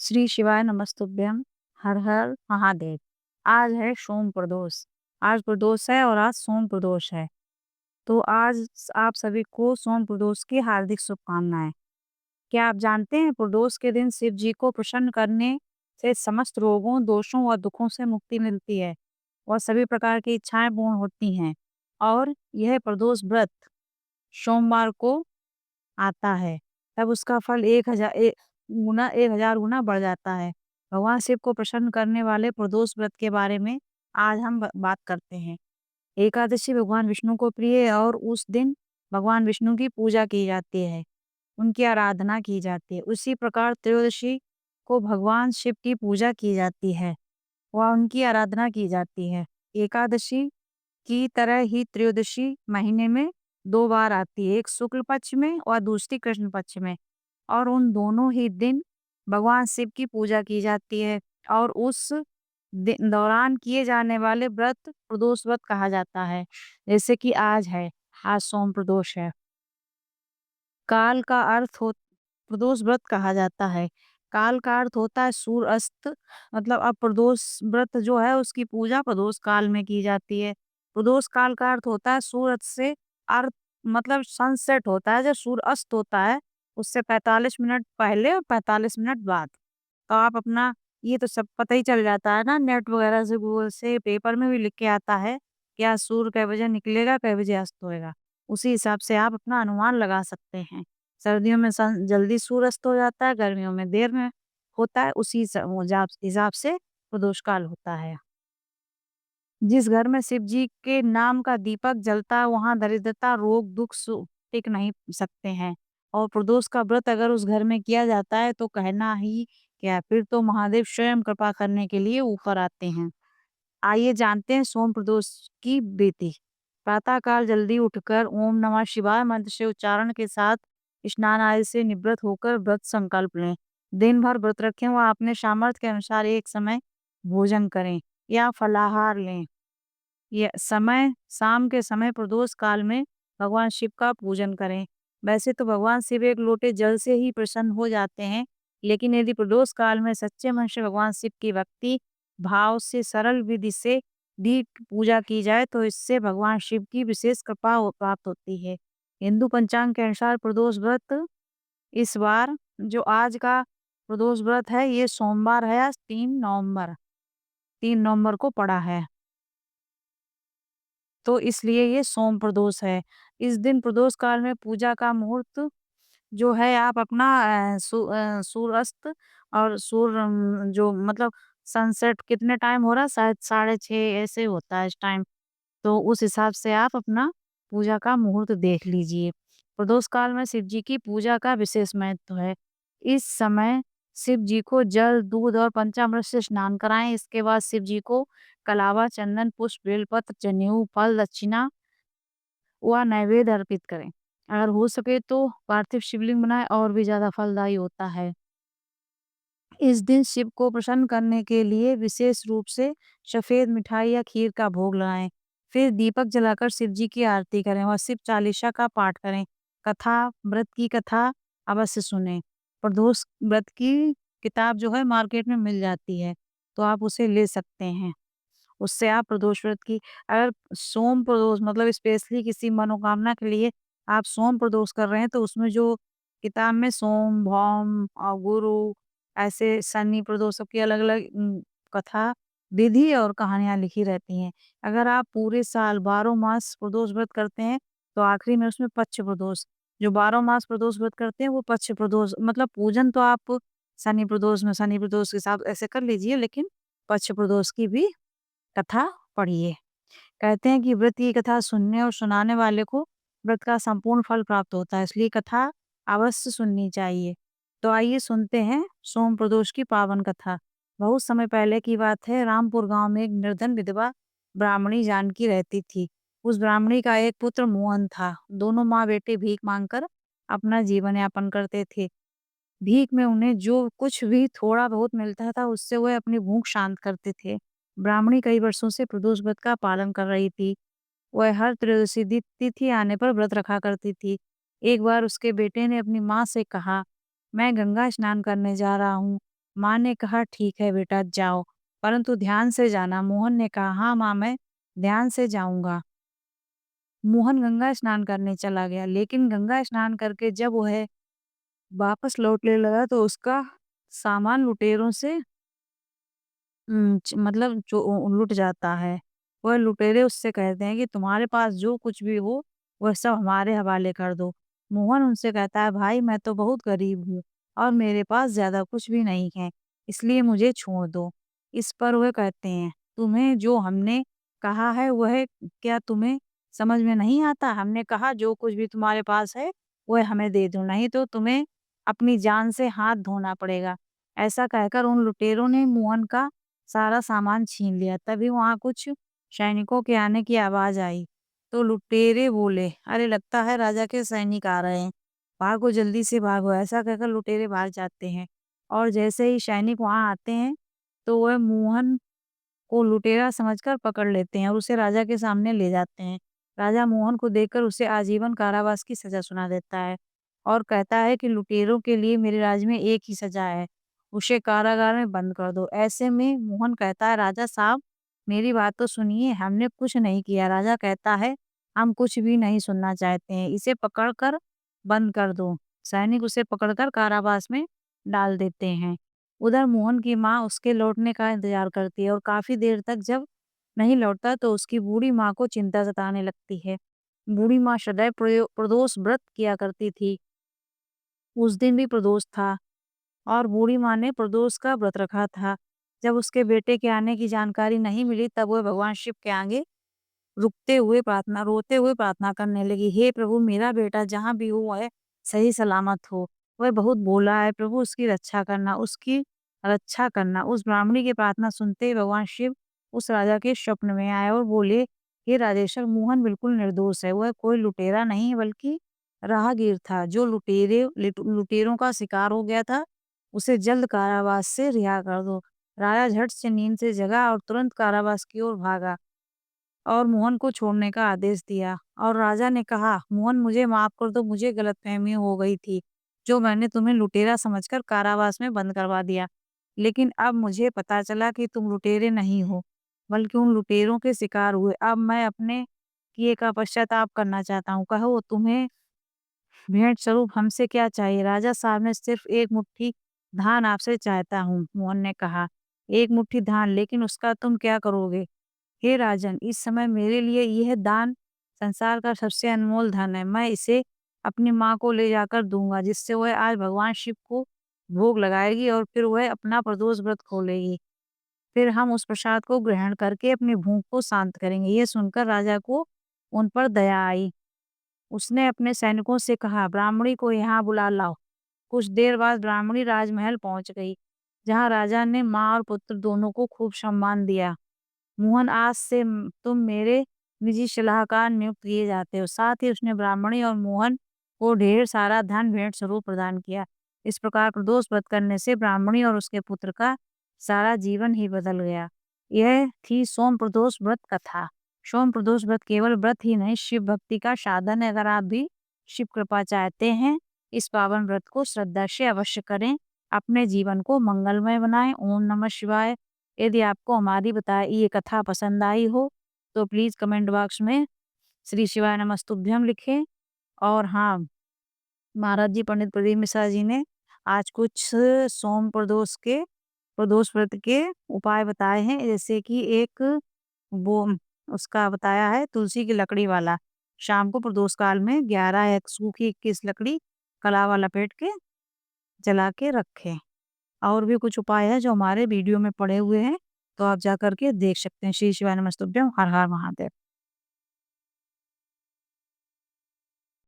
श्री शिवाय नमस्तुभ्यं। हर हर महादेव। आज है सोम प्रदोष। आज प्रदोष है और आज सोम प्रदोष है। तो आज आप सभी को सोम प्रदोष की हार्दिक शुभकामनाएं। क्या आप जानते हैं प्रदोष के दिन शिव जी को प्रसन्न करने से समस्त रोगों, दोषों और दुखों से मुक्ति मिलती है और सभी प्रकार की इच्छाएं पूर्ण होती हैं। और यह प्रदोष व्रत सोमवार को आता है, तब उसका फल 1000 गुना बढ़ जाता है। भगवान शिव को प्रसन्न करने वाले प्रदोष व्रत के बारे में आज हम बात करते हैं। एकादशी भगवान विष्णु को प्रिय है और उस दिन भगवान विष्णु की पूजा की जाती है, उनकी आराधना की जाती है। उसी प्रकार त्रयोदशी को भगवान शिव की पूजा की जाती है व उनकी आराधना की जाती है। एकादशी की तरह ही त्रयोदशी महीने में 2 बार आती है, एक शुक्ल पक्ष में और दूसरी कृष्ण पक्ष में। और उन दोनों ही दिन भगवान शिव की पूजा की जाती है और उस दौरान किए जाने वाले व्रत प्रदोष व्रत कहा जाता है। जैसे कि आज सोम प्रदोष है। काल का अर्थ हो प्रदोष व्रत कहा जाता है। काल का अर्थ होता है सूर्य अस्त, मतलब अब प्रदोष व्रत जो है उसकी पूजा प्रदोष काल में की जाती है। प्रदोष काल का अर्थ होता है सूर्य अस्त से अर्थ, मतलब सनसेट होता है, जब सूर्य अस्त होता है उससे 45 मिनट पहले और 45 मिनट बाद। तो आप अपना ये तो सब पता ही चल जाता है ना, नेट वगैरह से, गूगल से, पेपर में भी लिख के आता है कि आज सूर्य कै बजे निकलेगा, कै बजे अस्त होएगा। उसी हिसाब से आप अपना अनुमान लगा सकते हैं। सर्दियों में सन जल्दी सूर्य अस्त हो जाता है, गर्मियों में देर में होता है, उसी हिसाब से प्रदोष काल होता है। जिस घर में शिव जी के नाम का दीपक जलता है वहाँ दरिद्रता, रोग, दुख टिक नहीं सकते हैं। और प्रदोष का व्रत अगर उस घर में किया जाता है तो कहना ही क्या, फिर तो महादेव स्वयं कृपा करने के लिए ऊपर आते हैं। आइए जानते हैं सोम प्रदोष की विधि। प्रातःकाल जल्दी उठकर ओम नमः शिवाय मंत्र से उच्चारण के साथ स्नान आदि से निवृत्त होकर व्रत संकल्प लें। दिन भर व्रत रखें व अपने सामर्थ्य के अनुसार एक समय भोजन करें या फलाहार लें। ये समय शाम के समय प्रदोष काल में भगवान शिव का पूजन करें। वैसे तो भगवान शिव एक लोटे जल से ही प्रसन्न हो जाते हैं, लेकिन यदि प्रदोष काल में सच्चे मन से भगवान शिव की भक्ति भाव से सरल विधि से भी पूजा की जाए तो इससे भगवान शिव की विशेष कृपा प्राप्त होती है। हिंदू पंचांग के अनुसार प्रदोष व्रत इस बार जो आज का प्रदोष व्रत है ये सोमवार है, आज 3 नवंबर को पड़ा है, तो इसलिए ये सोम प्रदोष है। इस दिन प्रदोष काल में पूजा का मुहूर्त जो है आप अपना सूर्यास्त और जो मतलब सनसेट कितने टाइम हो रहा है, शायद 6:30 ऐसे होता है इस टाइम। तो उस हिसाब से आप अपना पूजा का मुहूर्त देख लीजिए। प्रदोष काल में शिव जी की पूजा का विशेष महत्व है। इस समय शिव जी को जल, दूध और पंचामृत से स्नान कराएं। इसके बाद शिव जी को कलावा, चंदन, पुष्प, बेलपत्र, जनेऊ, फल, दक्षिणा व नैवेद्य अर्पित करें। अगर हो सके तो पार्थिव शिवलिंग बनाएं और भी ज्यादा फलदायी होता है। इस दिन शिव को प्रसन्न करने के लिए विशेष रूप से सफेद मिठाई या खीर का भोग लगाएं। फिर दीपक जलाकर शिव जी की आरती करें और शिव चालीसा का पाठ करें। व्रत की कथा अवश्य सुनें। प्रदोष व्रत की किताब जो है मार्केट में मिल जाती है, तो आप उसे ले सकते हैं। उससे आप प्रदोष व्रत की, अगर सोम प्रदोष मतलब स्पेशली किसी मनोकामना के लिए आप सोम प्रदोष कर रहे हैं तो उसमें जो किताब में सोम, भौम और गुरु ऐसे शनि प्रदोषों की अलग-अलग कथा, विधि और कहानियाँ लिखी रहती हैं। अगर आप पूरे साल 12 मास प्रदोष व्रत करते हैं तो आखिरी में उसमें पक्ष प्रदोष, जो 12 मास प्रदोष व्रत करते हैं वो पक्ष प्रदोष, मतलब पूजन तो आप शनि प्रदोष के साथ ऐसे कर लीजिए, लेकिन पक्ष प्रदोष की भी कथा पढ़िए। कहते हैं कि व्रत की कथा सुनने और सुनाने वाले को व्रत का संपूर्ण फल प्राप्त होता है, इसलिए कथा अवश्य सुननी चाहिए। तो आइए सुनते हैं सोम प्रदोष की पावन कथा। बहुत समय पहले की बात है, रामपुर गांव में एक निर्धन विधवा ब्राह्मणी जानकी रहती थी। उस ब्राह्मणी का एक पुत्र मोहन था। दोनों माँ बेटे भीख मांगकर अपना जीवन यापन करते थे। भीख में उन्हें जो कुछ भी थोड़ा बहुत मिलता था उससे वह अपनी भूख शांत करते थे। ब्राह्मणी कई वर्षों से प्रदोष व्रत का पालन कर रही थी। वह हर त्रयोदशी तिथि आने पर व्रत रखा करती थी। एक बार उसके बेटे ने अपनी माँ से कहा, मैं गंगा स्नान करने जा रहा हूँ, माँ ने कहा, ठीक है बेटा जाओ, परंतु ध्यान से जाना। मोहन ने कहा, हाँ माँ, मैं ध्यान से जाऊँगा। मोहन गंगा स्नान करने चला गया, लेकिन गंगा स्नान करके जब वह वापस लौटने लगा तो उसका सामान लुटेरों से मतलब जो लुट जाता है। वह लुटेरे उससे कहते हैं कि तुम्हारे पास जो कुछ भी हो, वह सब हमारे हवाले कर दो। मोहन उनसे कहता है, भाई मैं तो बहुत गरीब हूँ और मेरे पास ज़्यादा कुछ भी नहीं है, इसलिए मुझे छोड़ दो। इस पर वह कहते हैं, तुम्हें जो हमने कहा है वह क्या तुम्हें समझ में नहीं आता? हमने कहा जो कुछ भी तुम्हारे पास है, वह हमें दे दो, नहीं तो तुम्हें अपनी जान से हाथ धोना पड़ेगा। ऐसा कहकर उन लुटेरों ने मोहन का सारा सामान छीन लिया। तभी वहाँ कुछ सैनिकों के आने की आवाज़ आई। तो लुटेरे बोले, अरे लगता है राजा के सैनिक आ रहे हैं। भागो जल्दी से भागो। ऐसा कहकर लुटेरे भाग जाते हैं और जैसे ही सैनिक वहाँ आते हैं, तो वह मोहन को लुटेरा समझकर पकड़ लेते हैं और उसे राजा के सामने ले जाते हैं। राजा मोहन को देखकर उसे आजीवन कारावास की सज़ा सुना देता है और कहता है कि लुटेरों के लिए मेरे राज्य में एक ही सज़ा है, उसे कारागार में बंद कर दो। ऐसे में मोहन कहता है, राजा साहब मेरी बात तो सुनिए, हमने कुछ नहीं किया। राजा कहता है, हम कुछ भी नहीं सुनना चाहते हैं, इसे पकड़ कर बंद कर दो। सैनिक उसे पकड़कर कारावास में डाल देते हैं। उधर मोहन की माँ उसके लौटने का इंतजार करती है और काफ़ी देर तक जब नहीं लौटता तो उसकी बूढ़ी माँ को चिंता सताने लगती है। बूढ़ी माँ सदैव प्रदोष व्रत किया करती थी। उस दिन भी प्रदोष था और बूढ़ी माँ ने प्रदोष का व्रत रखा था। जब उसके बेटे के आने की जानकारी नहीं मिली तब वह भगवान शिव के आगे रोते हुए प्रार्थना करने लगी, हे प्रभु मेरा बेटा जहाँ भी हो वह सही सलामत हो। वह बहुत भोला है, प्रभु उसकी रक्षा करना। उस ब्राह्मणी की प्रार्थना सुनते ही भगवान शिव उस राजा के स्वप्न में आए और बोले, हे राजेश्वर मोहन बिल्कुल निर्दोष है, वह कोई लुटेरा नहीं बल्कि राहगीर था जो लुटेरों का शिकार हो गया था। उसे जल्द कारावास से रिहा कर दो। राजा झट से नींद से जगा और तुरंत कारावास की ओर भागा और मोहन को छोड़ने का आदेश दिया और राजा ने कहा, मोहन मुझे माफ कर दो, मुझे गलतफहमी हो गई थी, जो मैंने तुम्हें लुटेरा समझकर कारावास में बंद करवा दिया। लेकिन अब मुझे पता चला कि तुम लुटेरे नहीं हो, बल्कि उन लुटेरों के शिकार हुए। अब मैं अपने किए का पश्चाताप करना चाहता हूँ। कहो तुम्हें भेंट स्वरूप हमसे क्या चाहिए? राजा साहब ने सिर्फ एक मुट्ठी धान आपसे चाहता हूँ, मोहन ने कहा। एक मुट्ठी धान, लेकिन उसका तुम क्या करोगे? हे राजन, इस समय मेरे लिए यह दान संसार का सबसे अनमोल धन है। मैं इसे अपनी माँ को ले जाकर दूंगा, जिससे वह आज भगवान शिव को भोग लगाएगी और फिर वह अपना प्रदोष व्रत खोलेगी। फिर हम उस प्रसाद को ग्रहण करके अपनी भूख को शांत करेंगे। ये सुनकर राजा को उन पर दया आई। उसने अपने सैनिकों से कहा, ब्राह्मणी को यहाँ बुला लाओ। कुछ देर बाद ब्राह्मणी राजमहल पहुंच गई, जहाँ राजा ने माँ और पुत्र दोनों को खूब सम्मान दिया। मोहन, आज से तुम मेरे निजी सलाहकार नियुक्त किए जाते हो। साथ ही उसने ब्राह्मणी और मोहन को ढेर सारा धन भेंट स्वरूप प्रदान किया। इस प्रकार प्रदोष व्रत करने से ब्राह्मणी और उसके पुत्र का सारा जीवन ही बदल गया। यह थी सोम प्रदोष व्रत कथा। सोम प्रदोष व्रत केवल व्रत ही नहीं, शिव भक्ति का साधन है। अगर आप भी शिव कृपा चाहते हैं, इस पावन व्रत को श्रद्धा से अवश्य करें। अपने जीवन को मंगलमय बनाएं। ओम नमः शिवाय। यदि आपको हमारी बताई ये कथा पसंद आई हो तो प्लीज़ कमेंट बॉक्स में श्री शिवाय नमस्तुभ्यम लिखें। और हाँ, महाराज जी पंडित प्रदीप मिश्रा जी ने आज कुछ सोम प्रदोष व्रत के उपाय बताए हैं, जैसे कि एक वो उसका बताया है तुलसी की लकड़ी वाला। शाम को प्रदोष काल में 11 एक सूखी 21 लकड़ी कलावा लपेट के जला के रखें। और भी कुछ उपाय है जो हमारे वीडियो में पड़े हुए हैं, तो आप जा कर के देख सकते हैं। श्री शिवाय नमस्तुभ्यम। हर हर महादेव।